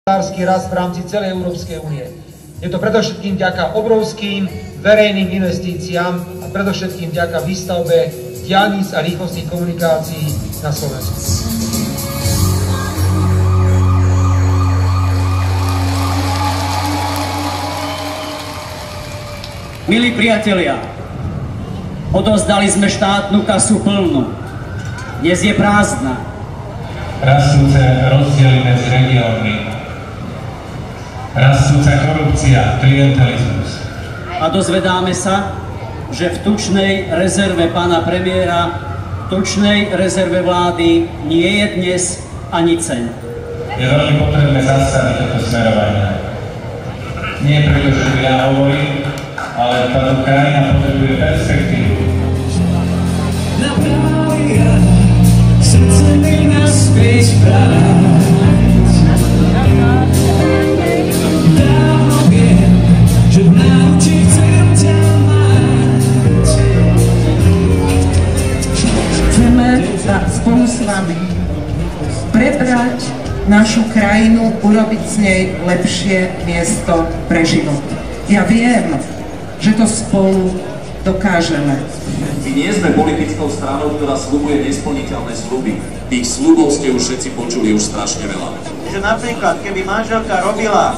hospodársky rast v rámci celej Európskej únie. Je to predovšetkým vďaka obrovským verejným investíciám a predovšetkým vďaka výstavbe diaľnic a rýchlostných komunikácií na Slovensku. Milí priatelia, odovzdali sme štátnu kasu plnú. Dnes je prázdna. Rastúce rozdiely medzi regiónmi. Rastúca korupcia, klientelizmus. A dozvedáme sa, že v tučnej rezerve pána premiéra, v tučnej rezerve vlády nie je dnes ani cent. Je veľmi potrebné zastaviť toto smerovanie. Nie preto, že to ja hovorím, ale táto krajina potrebuje perspektívu. Srdce mi naspäť vráť. Dávno viem, že v náručí chcem ťa mať. Chceme sa spolu s vami prebrať našu krajinu, urobiť z nej lepšie miesto pre život. Ja viem, že to spolu dokážeme. My nie sme politickou stranou, ktorá sľubuje nesplniteľné sľuby. Tých sľubov ste už všetci počuli už strašne veľa. Že napríklad, keby manželka robila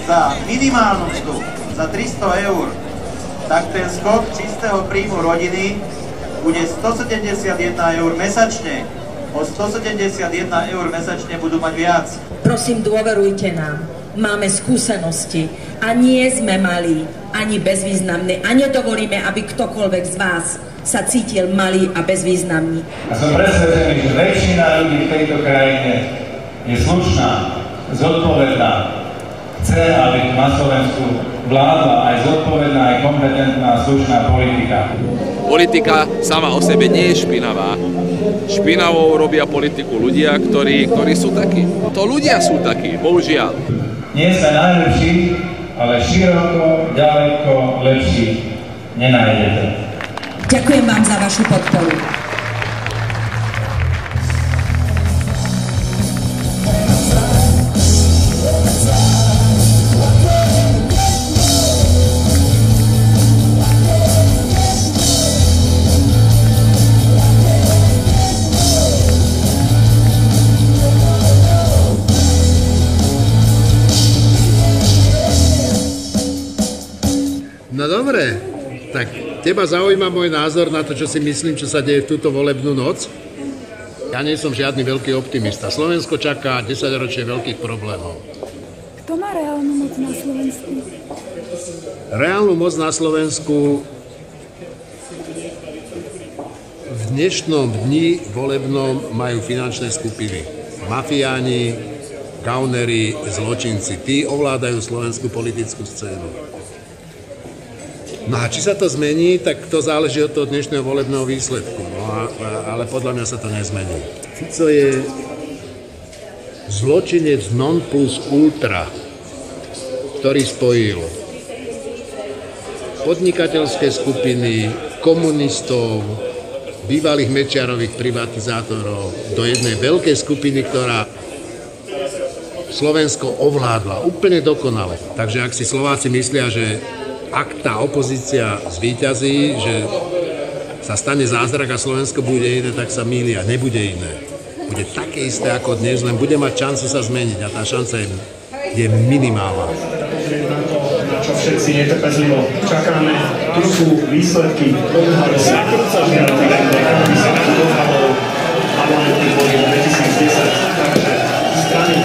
za minimálnu mzdu, za 300 eur, tak ten skok čistého príjmu rodiny bude 171 eur mesačne. O 171 eur mesačne budú mať viac. Prosím, dôverujte nám. Máme skúsenosti a nie sme malí, ani bezvýznamní. A nedovolíme, aby ktokoľvek z vás sa cítil malý a bezvýznamný. A som presvedčený, že väčšina ľudí v tejto krajine je slušná, zodpovedná. Chce, aby na Slovensku vládla aj zodpovedná, aj kompetentná, slušná politika. Politika sama o sebe nie je špinavá. Špinavou robia politiku ľudia, ktorí sú takí. To ľudia sú takí, bohužiaľ. Nie sme najlepší, ale široko, ďaleko lepší nenájdete. Ďakujem vám za vašu podporu. No dobre, tak teba zaujíma môj názor na to, čo si myslím, čo sa deje v túto volebnú noc. Ja nie som žiadny veľký optimista. Slovensko čaká 10-ročie veľkých problémov. Kto má reálnu moc na Slovensku? Reálnu moc na Slovensku v dnešnom dni volebnom majú finančné skupiny. Mafiáni, gaunery, zločinci. Tí ovládajú slovenskú politickú scénu. No a či sa to zmení, tak to záleží od toho dnešného volebného výsledku. No ale podľa mňa sa to nezmení. Fico je zločinec non plus ultra, ktorý spojil podnikateľské skupiny, komunistov, bývalých Mečiarových privatizátorov do jednej veľkej skupiny, ktorá Slovensko ovládla úplne dokonale. Takže ak si Slováci myslia, že ak tá opozícia zvíťazí, že sa stane zázrak a Slovensko bude iné, tak sa mýlia. Nebude iné. Bude také isté ako dnes, len bude mať šancu sa zmeniť a tá šanca je minimálna. Na čo všetci netrpezlivo čakáme, tu sú výsledky odhadov parlamentných volieb 2010. Takže strany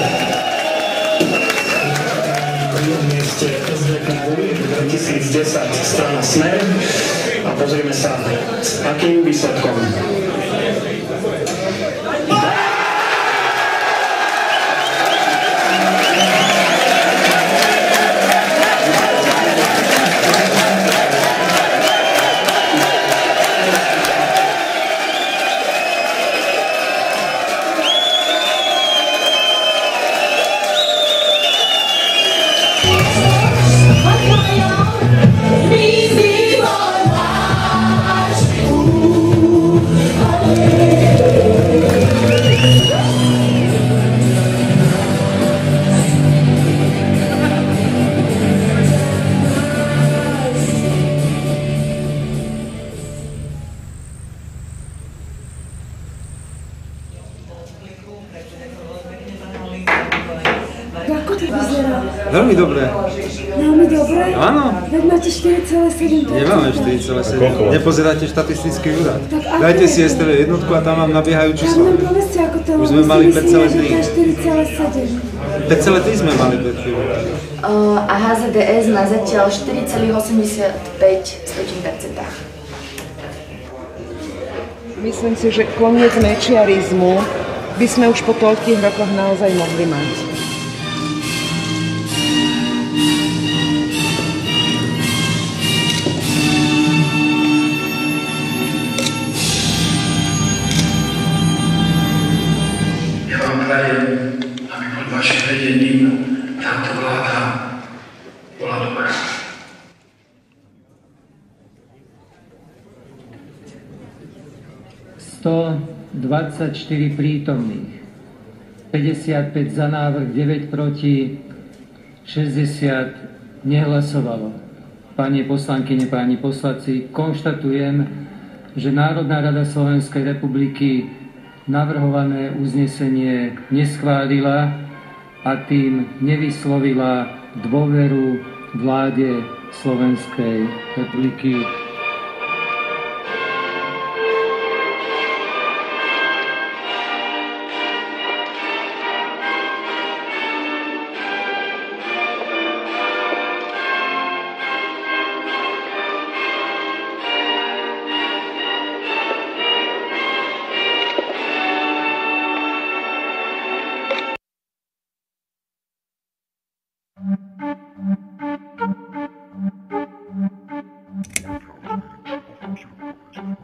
v mieste SDK 2010 strana Smer a pozrieme sa, akým výsledkom. to vyzerá? Veľmi dobre. Veľmi dobre? Áno. Veď máte 4,7%. Nemáme 4,7. Nepozeráte štatistický úrad. Tak Dajte si STV jednotku a tam vám nabiehajú čísla. Tak nám povedzte, ako to už sme mali 5,3. 5,3 sme mali pred chvíľou. A HZDS na zatiaľ 4,85%. Myslím si, že koniec mečiarizmu by sme už po toľkých rokoch naozaj mohli mať. Ja vám prajem, aby pod vašim vedením táto vláda bola dobrá. Sto 24 prítomných, 55 za návrh, 9 proti, 60 nehlasovalo. Pani poslankyne, páni poslanci, konštatujem, že Národná rada Slovenskej republiky navrhované uznesenie neschválila a tým nevyslovila dôveru vláde Slovenskej republiky.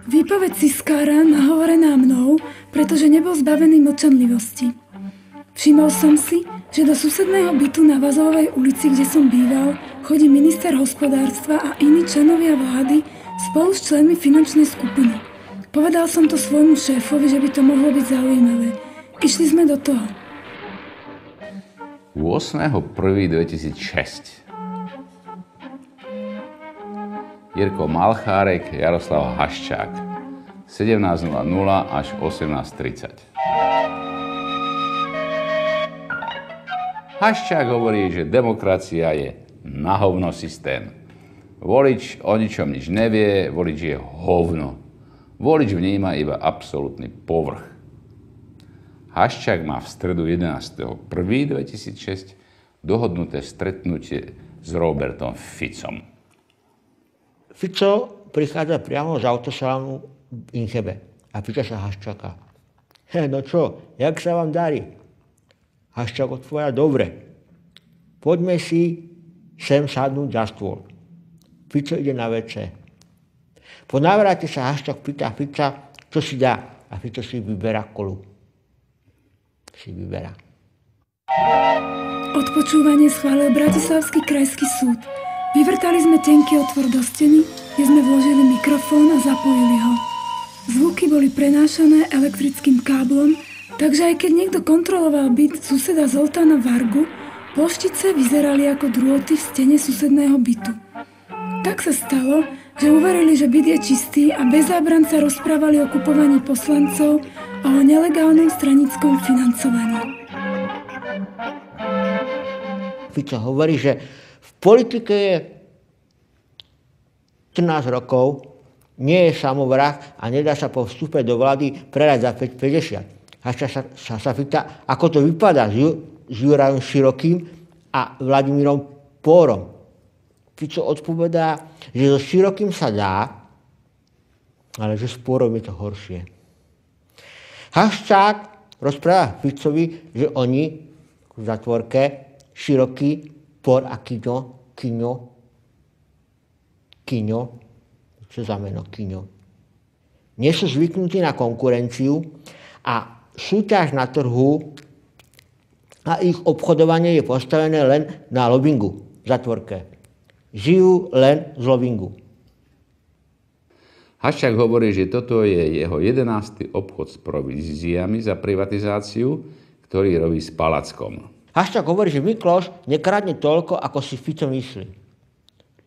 Výpoveď Siskára nahovorená mnou, pretože nebol zbavený mlčanlivosti. Všimol som si, že do susedného bytu na Vazovej ulici, kde som býval, chodí minister hospodárstva a iní členovia vlády spolu s členmi finančnej skupiny. Povedal som to svojmu šéfovi, že by to mohlo byť zaujímavé. Išli sme do toho. 8.1.2006 Jirko Malchárek, Jaroslav Haščák. 17.00 až 18.30. Haščák hovorí, že demokracia je na hovno systém. Volič o ničom nič nevie, volič je hovno. Volič vníma iba absolútny povrch. Haščák má v stredu 11.1.2006 dohodnuté stretnutie s Robertom Ficom. Fico prichádza priamo z autosalónu v Inchebe a pýta sa Haščáka. No čo, jak sa vám darí? Haščák odpoveda, dobre. Poďme si sem sadnúť za stôl. Fico ide na WC. Po návrate sa Haščák pýta Fica, čo si dá. A Fico si vyberá kolu. Odpočúvanie schválil Bratislavský krajský súd. Vyvrtali sme tenký otvor do steny, kde sme vložili mikrofón a zapojili ho. Zvuky boli prenášané elektrickým káblom, takže aj keď niekto kontroloval byt suseda Zoltána Vargu, ploštice vyzerali ako drôty v stene susedného bytu. Tak sa stalo, že uverili, že byt je čistý a bez zábran sa rozprávali o kupovaní poslancov a o nelegálnom stranickom financovaní. Fico hovorí, že v politike je 14 rokov, nie je samovrah a nedá sa po vstupe do vlády predať za 5,50. Haščák sa pýta, ako to vypadá s Jurajom Širokým a Vladimírom Pórom. Fico odpovedá, že so Širokým sa dá, ale že s Pórom je to horšie. Haščák rozpráva Ficovi, že oni v zatvorke Široký, Pór a Kiňo, čo za meno Kiňo, nie sú zvyknutí na konkurenciu a súťaž na trhu a ich obchodovanie je postavené len na lobbingu v zatvorke. Žijú len z lobbingu. Haščák hovorí, že toto je jeho 11. obchod s províziami za privatizáciu, ktorý robí s Palackom. Haščák hovorí, že Mikloš nekradne toľko, ako si Fico myslí.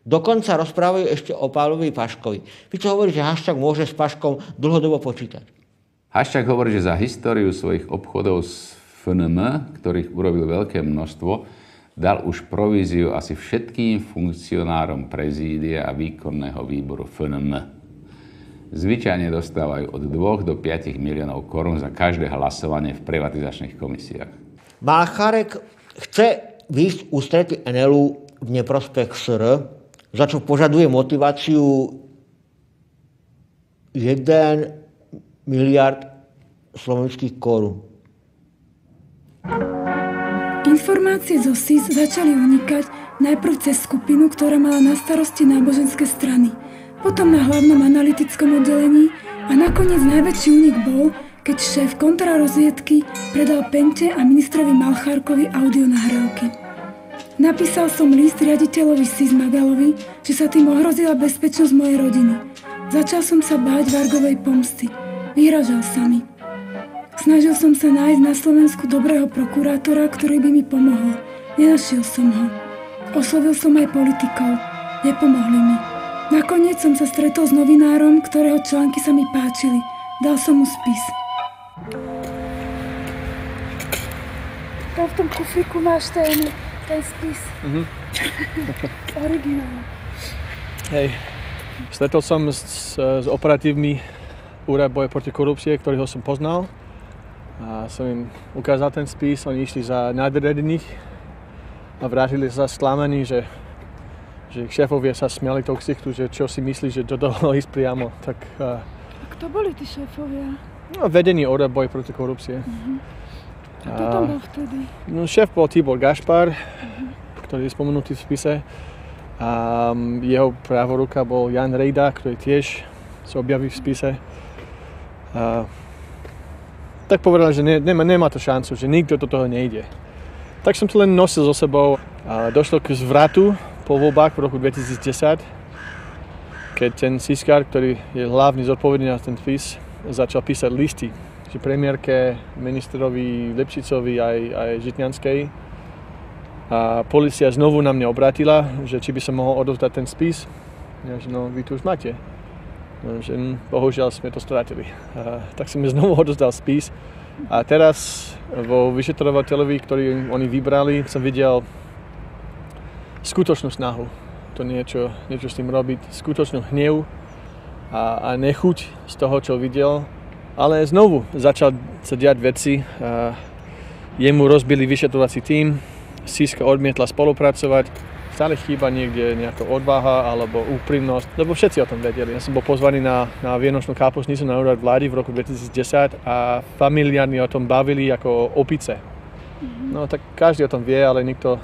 Dokonca rozprávajú ešte o Pavlovi Paškovi. Fico hovorí, že Haščák môže s Paškom dlhodobo počítať. Haščák hovorí, že za históriu svojich obchodov s FNM, ktorých urobil veľké množstvo, dal už províziu asi všetkým funkcionárom prezídia a výkonného výboru FNM. Zvyčajne dostávajú od 2 do 5 miliónov korún za každé hlasovanie v privatizačných komisiách. Malchárek chce výjsť ústrety NL-u v neprospech SR, za čo požaduje motiváciu 1 miliard slovenských korún. Informácie zo SIS začali unikať najprv cez skupinu, ktorá mala na starosti náboženské strany, potom na hlavnom analytickom oddelení a nakoniec najväčší únik bol, keď šéf kontrarozviedky predal Pente a ministrovi Malchárkovi audionahrávky. Napísal som list riaditeľovi SIS Magalovi, že sa tým ohrozila bezpečnosť mojej rodiny. Začal som sa báť Vargovej pomsty. Vyhražal sa mi. Snažil som sa nájsť na Slovensku dobrého prokurátora, ktorý by mi pomohol. Nenašiel som ho. Oslovil som aj politikov. Nepomohli mi. Nakoniec som sa stretol s novinárom, ktorého články sa mi páčili. Dal som mu spis. Tam v tom kufríku máš ten spis. Originál. Hej. Stretol som s operatívmi Úrad boja proti korupcie, ktorého som poznal. A som im ukázal ten spis, oni išli za nadriadených a vrátili sa sklamaní, že ich šéfovia sa smiali toho ksichtu, že čo si myslí, že to dalo ísť priamo. Tak, a kto boli tí šéfovia? No, vedenie Úrad boja proti korupcie. A kto tam bol vtedy? No, šéf bol Tibor Gašpar, ktorý je spomenutý v spise. A jeho právoruka bol Jan Rejda, ktorý tiež sa objaví v spise. Tak povedal, že nemá to šancu, že nikto do toho nejde. Tak som to len nosil so sebou. Došlo k zvratu po voľbách v roku 2010, keď ten siskár, ktorý je hlavný zodpovedný na ten spis, začal písať listy, že premiérke, ministrovi Lipšicovi aj Žitňanskej. A polícia znovu na mňa obrátila, že či by som mohol odovzdať ten spis. Ja, že no, vy tu už máte. No, že bohužiaľ sme to stratili. Tak som mi znovu odovzdal spis. A teraz vo vyšetrovateľovi, ktorý oni vybrali, som videl skutočnú snahu to niečo s tým robiť, skutočnú hnev a nechuť z toho, čo videl. Ale znovu začal sa diať veci. Jemu rozbili vyšetrovací tím, Siska odmietla spolupracovať. Stále chýba niekde nejaká odvaha alebo úprimnosť, lebo všetci o tom vedeli. Ja som bol pozvaný na Vianočnú kápusnicu na úrad vlády v roku 2010 a familiárni o tom bavili ako opice. No tak každý o tom vie, ale nikto